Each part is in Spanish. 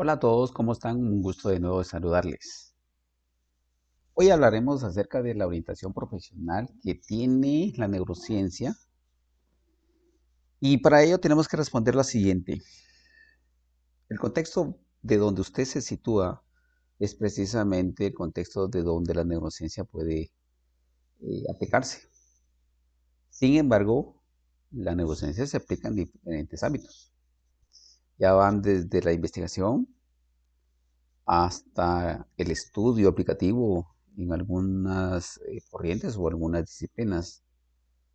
Hola a todos, ¿cómo están? Un gusto de nuevo de saludarles. Hoy hablaremos acerca de la orientación profesional que tiene la neurociencia y para ello tenemos que responder lo siguiente. El contexto de donde usted se sitúa es precisamente el contexto de donde la neurociencia puede aplicarse. Sin embargo, la neurociencia se aplica en diferentes ámbitos. Ya van desde la investigación hasta el estudio aplicativo en algunas corrientes o algunas disciplinas,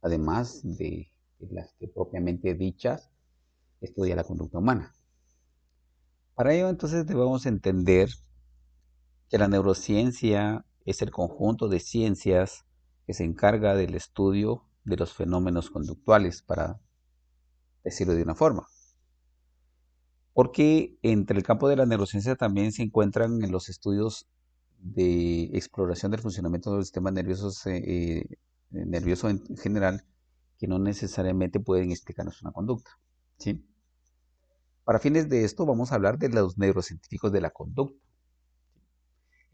además de las que propiamente dichas estudia la conducta humana. Para ello entonces debemos entender que la neurociencia es el conjunto de ciencias que se encarga del estudio de los fenómenos conductuales, para decirlo de una forma. Porque entre el campo de la neurociencia también se encuentran en los estudios de exploración del funcionamiento del sistema nervioso en general, que no necesariamente pueden explicarnos una conducta, ¿sí? Para fines de esto vamos a hablar de los neurocientíficos de la conducta.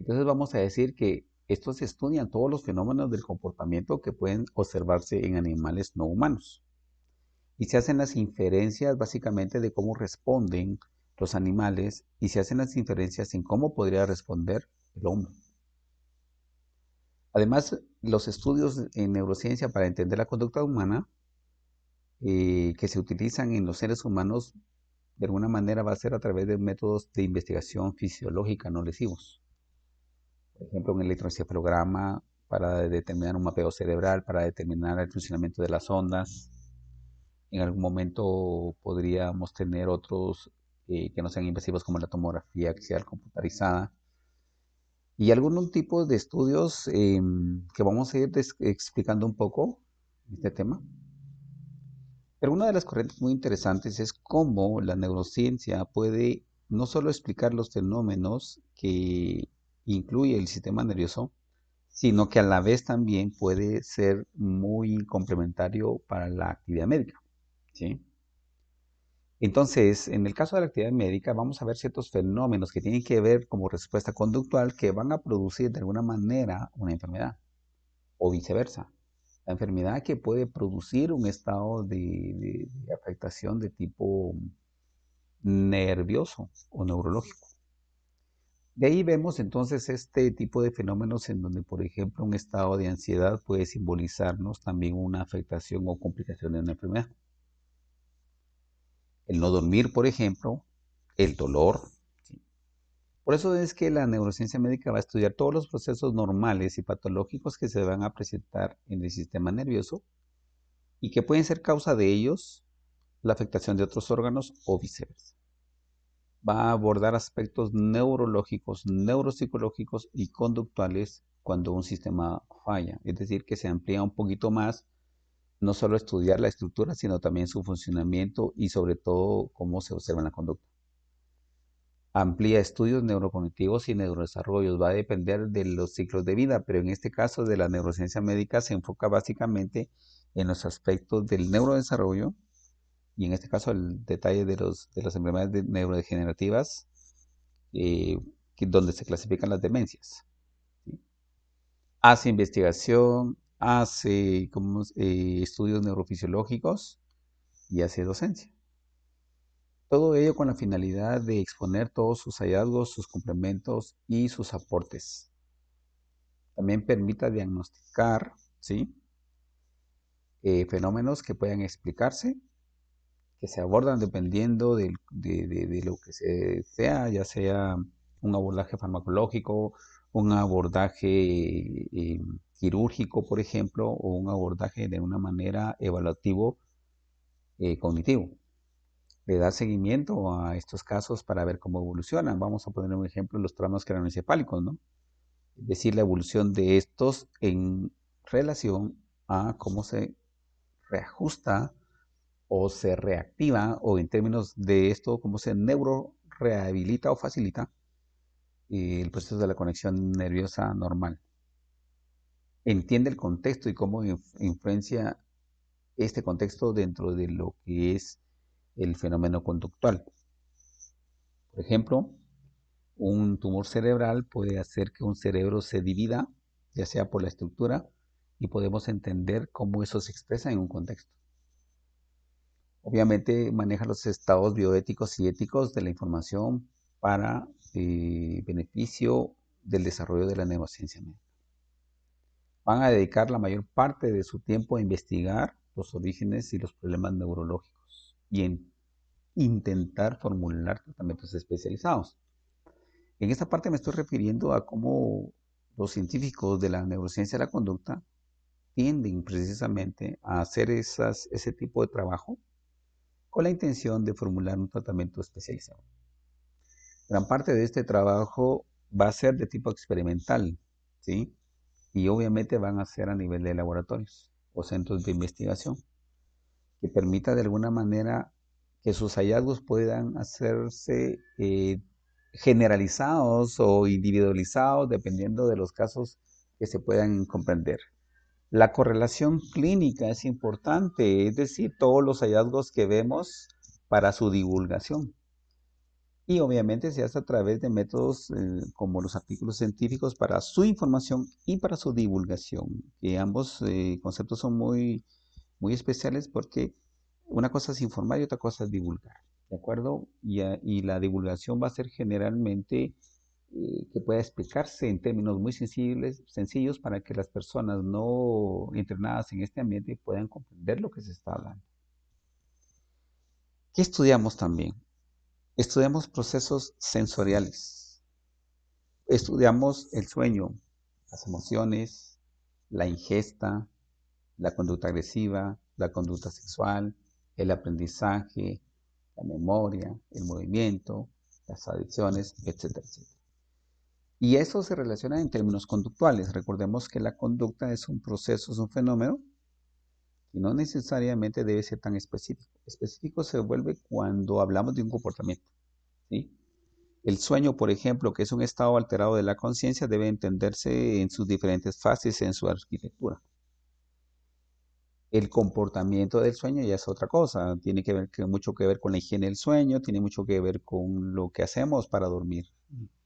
Entonces vamos a decir que estos estudian todos los fenómenos del comportamiento que pueden observarse en animales no humanos. Y se hacen las inferencias básicamente de cómo responden los animales y se hacen las inferencias en cómo podría responder el hombre. Además, los estudios en neurociencia para entender la conducta humana que se utilizan en los seres humanos, de alguna manera va a ser a través de métodos de investigación fisiológica no lesivos. Por ejemplo, un electroencefalograma para determinar un mapeo cerebral, para determinar el funcionamiento de las ondas. En algún momento podríamos tener otros que no sean invasivos, como la tomografía axial computarizada y algunos tipos de estudios que vamos a ir explicando un poco este tema. Pero una de las corrientes muy interesantes es cómo la neurociencia puede no solo explicar los fenómenos que incluye el sistema nervioso, sino que a la vez también puede ser muy complementario para la actividad médica, ¿sí? Entonces, en el caso de la actividad médica, vamos a ver ciertos fenómenos que tienen que ver como respuesta conductual que van a producir de alguna manera una enfermedad o viceversa. La enfermedad que puede producir un estado de afectación de tipo nervioso o neurológico. De ahí vemos entonces este tipo de fenómenos en donde, por ejemplo, un estado de ansiedad puede simbolizarnos también una afectación o complicación de una enfermedad. El no dormir, por ejemplo, el dolor. ¿Sí? Por eso es que la neurociencia médica va a estudiar todos los procesos normales y patológicos que se van a presentar en el sistema nervioso y que pueden ser causa de ellos la afectación de otros órganos o viceversa. Va a abordar aspectos neurológicos, neuropsicológicos y conductuales cuando un sistema falla. Es decir, que se amplía un poquito más, no solo estudiar la estructura, sino también su funcionamiento y sobre todo cómo se observa la conducta. Amplía estudios neurocognitivos y neurodesarrollos. Va a depender de los ciclos de vida, pero en este caso de la neurociencia médica se enfoca básicamente en los aspectos del neurodesarrollo y en este caso el detalle de las enfermedades neurodegenerativas, eh, donde se clasifican las demencias. ¿Sí? Hace investigación, hace estudios neurofisiológicos y hace docencia. Todo ello con la finalidad de exponer todos sus hallazgos, sus complementos y sus aportes. También permite diagnosticar, ¿sí? Fenómenos que puedan explicarse, que se abordan dependiendo de lo que sea, ya sea un abordaje farmacológico, un abordaje quirúrgico, por ejemplo, o un abordaje de una manera evaluativo cognitivo. Le da seguimiento a estos casos para ver cómo evolucionan. Vamos a poner un ejemplo, los traumas craneoencefálicos, ¿no? Es decir, la evolución de estos en relación a cómo se reajusta o se reactiva, o en términos de esto, cómo se neurorehabilita o facilita el proceso de la conexión nerviosa normal. Entiende el contexto y cómo influencia este contexto dentro de lo que es el fenómeno conductual. Por ejemplo, Un tumor cerebral puede hacer que un cerebro se divida, ya sea por la estructura, y podemos entender cómo eso se expresa en un contexto. Obviamente maneja los estados bioéticos y éticos de la información para beneficio del desarrollo de la neurociencia médica. Van a dedicar la mayor parte de su tiempo a investigar los orígenes y los problemas neurológicos y en intentar formular tratamientos especializados. En esta parte me estoy refiriendo a cómo los científicos de la neurociencia de la conducta tienden precisamente a hacer ese tipo de trabajo con la intención de formular un tratamiento especializado. Gran parte de este trabajo va a ser de tipo experimental, ¿sí? Y obviamente van a ser a nivel de laboratorios o centros de investigación, que permita de alguna manera que sus hallazgos puedan hacerse generalizados o individualizados dependiendo de los casos que se puedan comprender. La correlación clínica es importante, es decir, todos los hallazgos que vemos para su divulgación. Y obviamente se hace a través de métodos como los artículos científicos para su información y para su divulgación, que ambos conceptos son muy especiales porque una cosa es informar y otra cosa es divulgar, ¿de acuerdo? Y la divulgación va a ser generalmente que pueda explicarse en términos muy sencillos para que las personas no entrenadas en este ambiente puedan comprender lo que se está hablando. ¿Qué estudiamos también? Estudiamos procesos sensoriales. Estudiamos el sueño, las emociones, la ingesta, la conducta agresiva, la conducta sexual, el aprendizaje, la memoria, el movimiento, las adicciones, etcétera, etcétera. Y eso se relaciona en términos conductuales. Recordemos que la conducta es un proceso, es un fenómeno y no necesariamente debe ser tan específico. Específico se vuelve cuando hablamos de un comportamiento, ¿sí? El sueño, por ejemplo, que es un estado alterado de la conciencia, debe entenderse en sus diferentes fases en su arquitectura. El comportamiento del sueño ya es otra cosa, tiene mucho que ver con la higiene del sueño, tiene mucho que ver con lo que hacemos para dormir.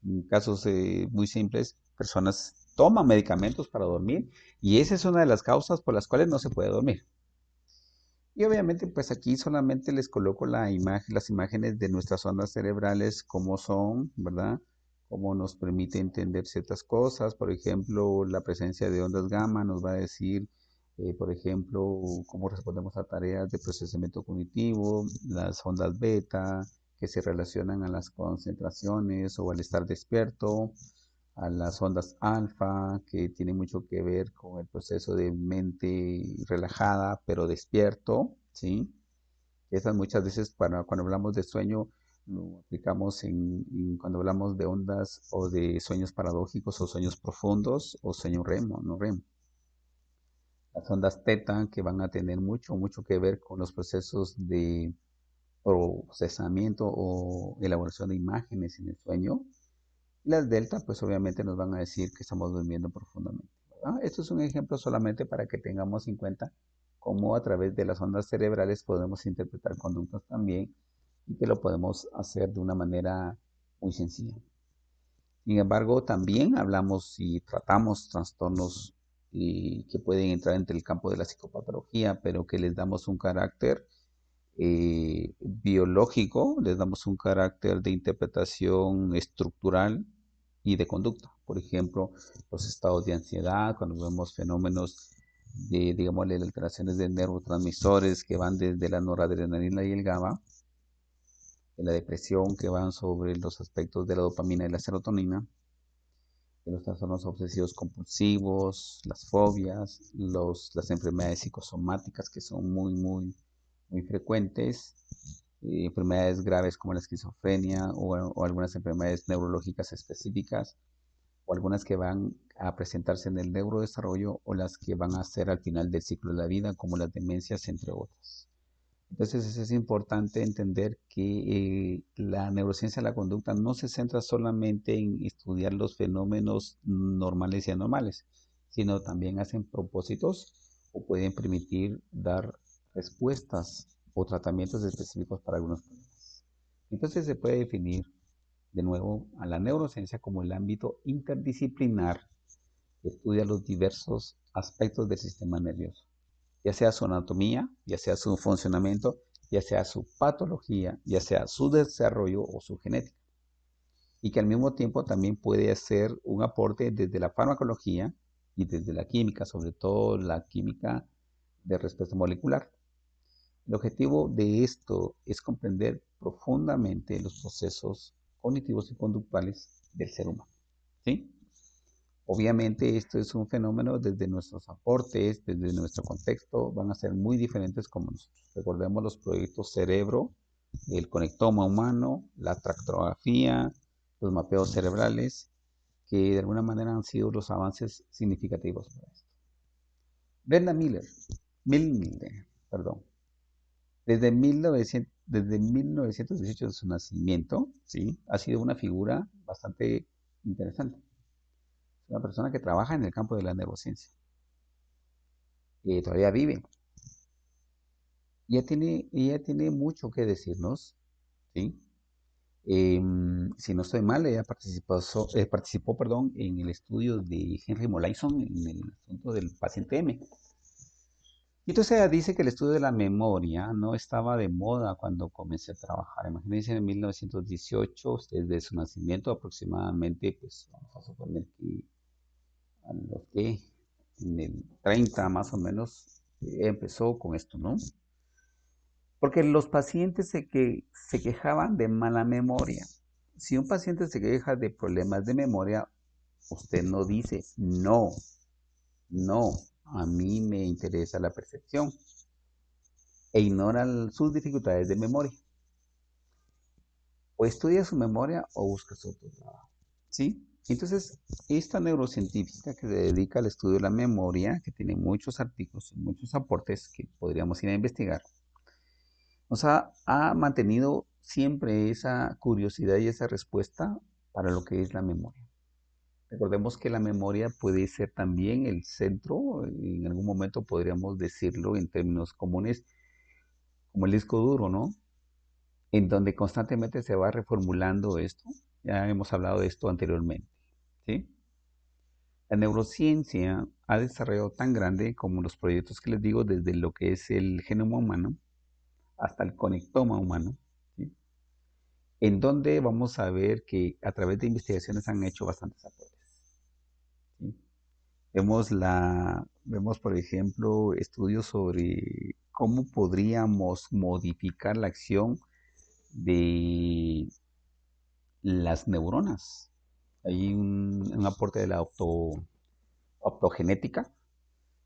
En casos muy simples, personas toman medicamentos para dormir y esa es una de las causas por las cuales no se puede dormir. Y obviamente, pues aquí solamente les coloco las imágenes de nuestras ondas cerebrales, cómo son, ¿verdad? Cómo nos permite entender ciertas cosas. Por ejemplo, la presencia de ondas gamma nos va a decir, por ejemplo, cómo respondemos a tareas de procesamiento cognitivo, las ondas beta, que se relacionan a las concentraciones o al estar despierto, a las ondas alfa, que tienen mucho que ver con el proceso de mente relajada pero despierto, ¿sí? Esas muchas veces cuando hablamos de sueño lo aplicamos cuando hablamos de ondas o de sueños paradójicos o sueños profundos o sueño REM, no REM. Las ondas teta que van a tener mucho que ver con los procesos de procesamiento o elaboración de imágenes en el sueño. Las delta, pues obviamente nos van a decir que estamos durmiendo profundamente, ¿verdad? Esto es un ejemplo solamente para que tengamos en cuenta cómo a través de las ondas cerebrales podemos interpretar conductas también y que lo podemos hacer de una manera muy sencilla. Sin embargo, también hablamos y tratamos trastornos que pueden entrar entre el campo de la psicopatología, pero que les damos un carácter biológico, les damos un carácter de interpretación estructural y de conducta. Por ejemplo, los estados de ansiedad, cuando vemos fenómenos de, digamos, alteraciones de neurotransmisores que van desde la noradrenalina y el GABA, de la depresión que van sobre los aspectos de la dopamina y la serotonina, de los trastornos obsesivos compulsivos, las fobias, las enfermedades psicosomáticas que son muy frecuentes, enfermedades graves como la esquizofrenia o algunas enfermedades neurológicas específicas, o algunas que van a presentarse en el neurodesarrollo o las que van a ser al final del ciclo de la vida, como las demencias, entre otras. Entonces es importante entender que la neurociencia de la conducta no se centra solamente en estudiar los fenómenos normales y anormales, sino también hacen propósitos o pueden permitir dar respuestas o tratamientos específicos para algunos problemas. Entonces se puede definir de nuevo a la neurociencia como el ámbito interdisciplinar que estudia los diversos aspectos del sistema nervioso, ya sea su anatomía, ya sea su funcionamiento, ya sea su patología, ya sea su desarrollo o su genética. Y que al mismo tiempo también puede hacer un aporte desde la farmacología y desde la química, sobre todo la química de respuesta molecular. El objetivo de esto es comprender profundamente los procesos cognitivos y conductuales del ser humano. ¿Sí? Obviamente esto es un fenómeno desde nuestros aportes, desde nuestro contexto, van a ser muy diferentes como nosotros. Recordemos los proyectos Cerebro, el conectoma humano, la tractografía, los mapeos cerebrales, que de alguna manera han sido los avances significativos para esto. Brenda Milner, perdón, desde 1918 de su nacimiento, ¿sí? Ha sido una figura bastante interesante. Es una persona que trabaja en el campo de la neurociencia, que todavía vive. Ella tiene mucho que decirnos, ¿sí? Si no estoy mal, ella participó, perdón, en el estudio de Henry Molaison en el asunto del paciente M. Y entonces ella dice que el estudio de la memoria no estaba de moda cuando comencé a trabajar. Imagínense en 1918, desde su nacimiento aproximadamente, pues vamos a suponer que a los que en el 30 más o menos empezó con esto, ¿no? Porque los pacientes se quejaban de mala memoria. Si un paciente se queja de problemas de memoria, usted no dice, no, no, a mí me interesa la percepción e ignora sus dificultades de memoria. O estudia su memoria o busca su otro trabajo. ¿Sí? Entonces, esta neurocientífica que se dedica al estudio de la memoria, que tiene muchos artículos y muchos aportes que podríamos ir a investigar, nos ha mantenido siempre esa curiosidad y esa respuesta para lo que es la memoria. Recordemos que la memoria puede ser también el centro, en algún momento podríamos decirlo en términos comunes, como el disco duro, ¿no? En donde constantemente se va reformulando esto. Ya hemos hablado de esto anteriormente, ¿sí? La neurociencia ha desarrollado tan grande como los proyectos que les digo, desde lo que es el genoma humano hasta el conectoma humano, ¿sí? En donde vamos a ver que a través de investigaciones han hecho bastantes aportes, ¿sí? Vemos, por ejemplo, estudios sobre cómo podríamos modificar la acción de las neuronas. Hay un aporte de la optogenética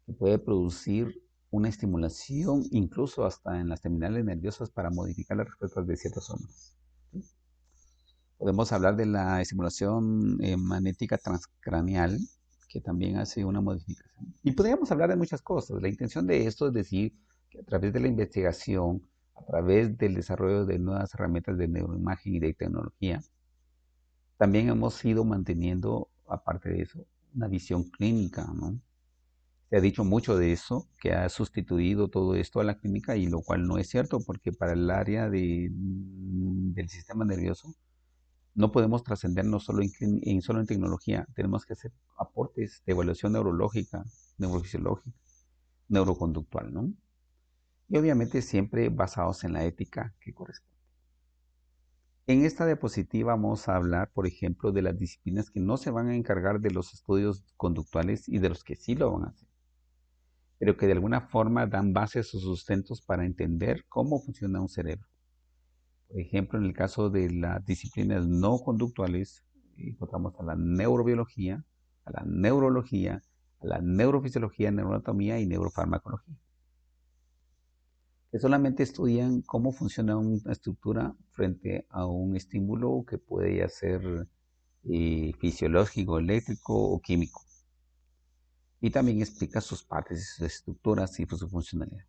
que puede producir una estimulación incluso hasta en las terminales nerviosas para modificar las respuestas de ciertas zonas. Podemos hablar de la estimulación magnética transcraneal, que también hace una modificación. Y podríamos hablar de muchas cosas. La intención de esto es decir que a través de la investigación, a través del desarrollo de nuevas herramientas de neuroimagen y de tecnología, también hemos ido manteniendo, aparte de eso, una visión clínica, ¿no? Se ha dicho mucho de eso, que ha sustituido todo esto a la clínica, y lo cual no es cierto, porque para el área del sistema nervioso no podemos trascendernos solo en tecnología, tenemos que hacer aportes de evaluación neurológica, neurofisiológica, neuroconductual, ¿no? Y obviamente siempre basados en la ética que corresponde. En esta diapositiva vamos a hablar, por ejemplo, de las disciplinas que no se van a encargar de los estudios conductuales y de los que sí lo van a hacer, pero que de alguna forma dan bases o sustentos para entender cómo funciona un cerebro. Por ejemplo, en el caso de las disciplinas no conductuales, encontramos a la neurobiología, a la neurología, a la neurofisiología, neuroanatomía y neurofarmacología, que solamente estudian cómo funciona una estructura frente a un estímulo que puede ser fisiológico, eléctrico o químico. Y también explica sus partes y sus estructuras y su funcionalidad.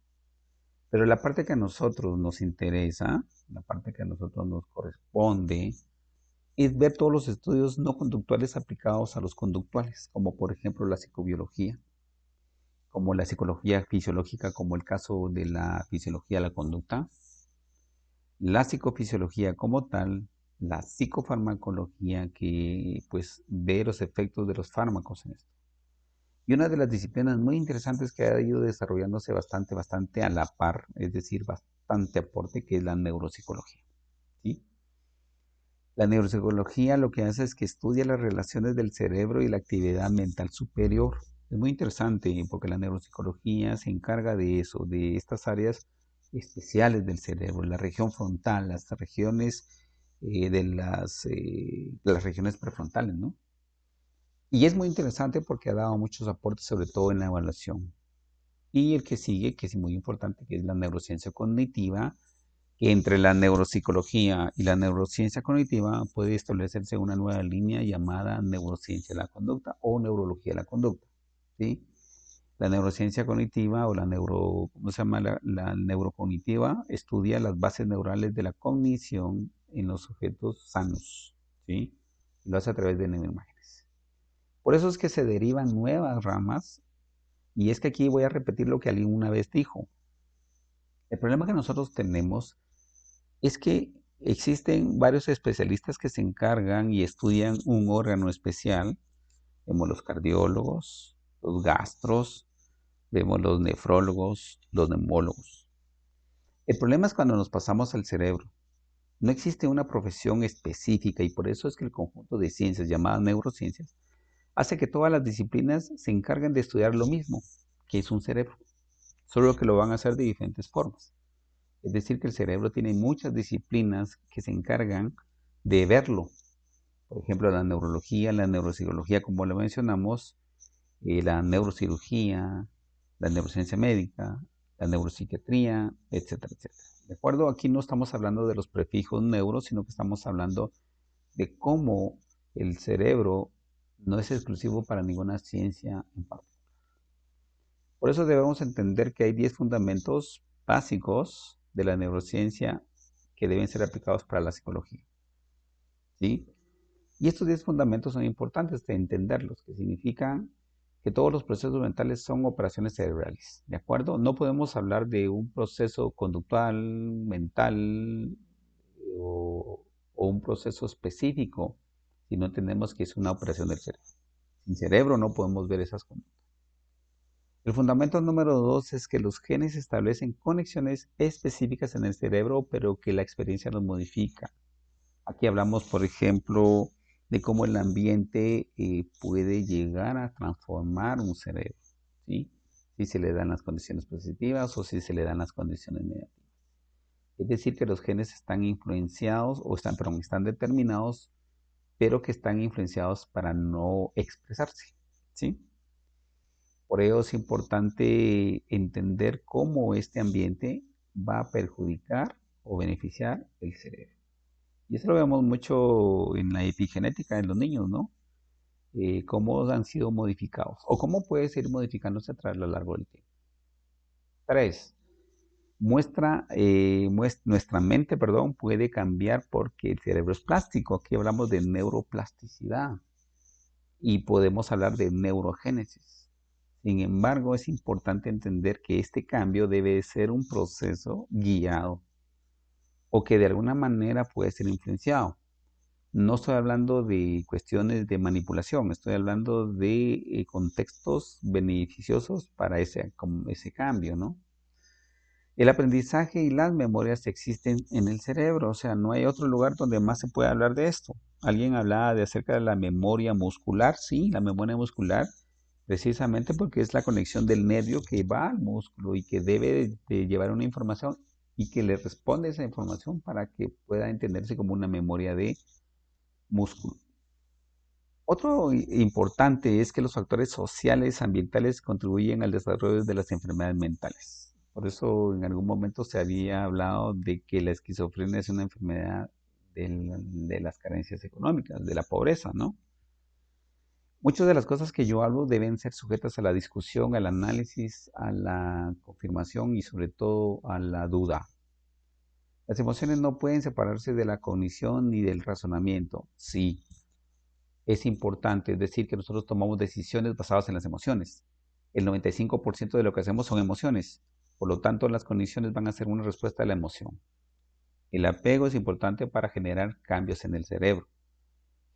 Pero la parte que a nosotros nos interesa, la parte que a nosotros nos corresponde, es ver todos los estudios no conductuales aplicados a los conductuales, como por ejemplo la psicobiología, como la psicología fisiológica, como el caso de la fisiología de la conducta, la psicofisiología como tal, la psicofarmacología, que pues ve los efectos de los fármacos en esto. Y una de las disciplinas muy interesantes que ha ido desarrollándose bastante a la par, es decir, bastante aporte, que es la neuropsicología, ¿sí? La neuropsicología lo que hace es que estudia las relaciones del cerebro y la actividad mental superior. Es muy interesante porque la neuropsicología se encarga de eso, de estas áreas especiales del cerebro, la región frontal, las regiones de las regiones prefrontales, ¿no? Y es muy interesante porque ha dado muchos aportes, sobre todo en la evaluación. Y el que sigue, que es muy importante, que es la neurociencia cognitiva, que entre la neuropsicología y la neurociencia cognitiva puede establecerse una nueva línea llamada neurociencia de la conducta o neurología de la conducta, ¿sí? La neurociencia cognitiva o ¿cómo se llama? La neurocognitiva estudia las bases neurales de la cognición en los sujetos sanos, ¿sí? Lo hace a través de neuroimágenes. Por eso es que se derivan nuevas ramas, y es que aquí voy a repetir lo que alguien una vez dijo. El problema que nosotros tenemos es que existen varios especialistas que se encargan y estudian un órgano especial. Vemos los cardiólogos, los gastros, vemos los nefrólogos, los neumólogos. El problema es cuando nos pasamos al cerebro. No existe una profesión específica y por eso es que el conjunto de ciencias llamadas neurociencias hace que todas las disciplinas se encarguen de estudiar lo mismo, que es un cerebro, solo que lo van a hacer de diferentes formas. Es decir, que el cerebro tiene muchas disciplinas que se encargan de verlo. Por ejemplo, la neurología, la neuropsicología, como lo mencionamos, la neurocirugía, la neurociencia médica, la neuropsiquiatría, etcétera, etcétera. ¿De acuerdo? Aquí no estamos hablando de los prefijos neuro, sino que estamos hablando de cómo el cerebro no es exclusivo para ninguna ciencia en parte. Por eso debemos entender que hay 10 fundamentos básicos de la neurociencia que deben ser aplicados para la psicología, ¿sí? Y estos 10 fundamentos son importantes de entenderlos, que significan que todos los procesos mentales son operaciones cerebrales, ¿de acuerdo? No podemos hablar de un proceso conductual, mental o un proceso específico si no entendemos que es una operación del cerebro. Sin cerebro no podemos ver esas conductas. El fundamento número 2 es que los genes establecen conexiones específicas en el cerebro, pero que la experiencia los modifica. Aquí hablamos, por ejemplo, de cómo el ambiente puede llegar a transformar un cerebro, ¿sí? Si se le dan las condiciones positivas o si se le dan las condiciones negativas. Es decir, que los genes están influenciados o están determinados, pero que están influenciados para no expresarse, ¿sí? Por ello es importante entender cómo este ambiente va a perjudicar o beneficiar el cerebro. Y eso lo vemos mucho en la epigenética de los niños, ¿no? Cómo han sido modificados o cómo puede seguir modificándose a lo largo del tiempo. 3. Nuestra mente, perdón, puede cambiar porque el cerebro es plástico. Aquí hablamos de neuroplasticidad y podemos hablar de neurogénesis. Sin embargo, es importante entender que este cambio debe ser un proceso guiado o que de alguna manera puede ser influenciado. No estoy hablando de cuestiones de manipulación, estoy hablando de contextos beneficiosos para ese cambio, ¿no? El aprendizaje y las memorias existen en el cerebro, o sea, no hay otro lugar donde más se pueda hablar de esto. Alguien hablaba acerca de la memoria muscular, sí, la memoria muscular, precisamente porque es la conexión del nervio que va al músculo y que debe de llevar una información y que le responde esa información para que pueda entenderse como una memoria de músculo. Otro importante es que los factores sociales ambientales contribuyen al desarrollo de las enfermedades mentales. Por eso en algún momento se había hablado de que la esquizofrenia es una enfermedad de las carencias económicas, de la pobreza, ¿no? Muchas de las cosas que yo hablo deben ser sujetas a la discusión, al análisis, a la confirmación y sobre todo a la duda. Las emociones no pueden separarse de la cognición ni del razonamiento. Sí, es importante, es decir, que nosotros tomamos decisiones basadas en las emociones. El 95% de lo que hacemos son emociones. Por lo tanto, las condiciones van a ser una respuesta a la emoción. El apego es importante para generar cambios en el cerebro.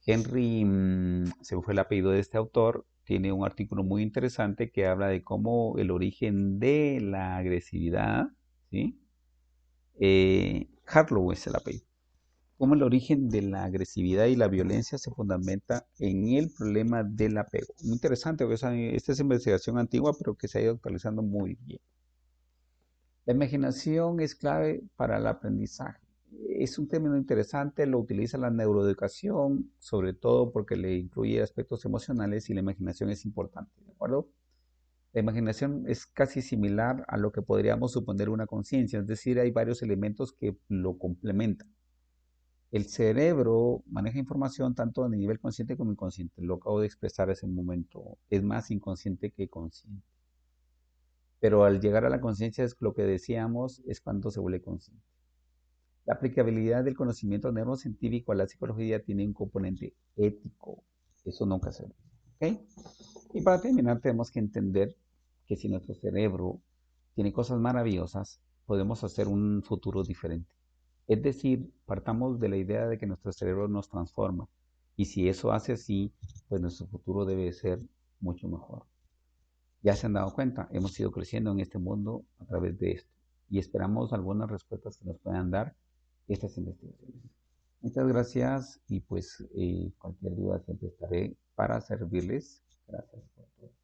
Henry, se me fue el apellido de este autor, tiene un artículo muy interesante que habla de cómo el origen de la agresividad, ¿sí? Harlow es el apellido. Cómo el origen de la agresividad y la violencia se fundamenta en el problema del apego. Muy interesante, porque esta es investigación antigua, pero que se ha ido actualizando muy bien. La imaginación es clave para el aprendizaje. Es un término interesante, lo utiliza la neuroeducación, sobre todo porque le incluye aspectos emocionales y la imaginación es importante, ¿de acuerdo? La imaginación es casi similar a lo que podríamos suponer una conciencia, es decir, hay varios elementos que lo complementan. El cerebro maneja información tanto a nivel consciente como inconsciente. Lo acabo de expresar hace un momento. Es más inconsciente que consciente. Pero al llegar a la conciencia es lo que decíamos, es cuando se vuelve consciente. La aplicabilidad del conocimiento neurocientífico a la psicología tiene un componente ético. Eso nunca se olvida. ¿Ok? Y para terminar, tenemos que entender que si nuestro cerebro tiene cosas maravillosas, podemos hacer un futuro diferente. Es decir, partamos de la idea de que nuestro cerebro nos transforma. Y si eso hace así, pues nuestro futuro debe ser mucho mejor. Ya se han dado cuenta, hemos ido creciendo en este mundo a través de esto. Y esperamos algunas respuestas que nos puedan dar estas investigaciones. Muchas gracias y pues cualquier duda siempre estaré para servirles. Gracias por todo.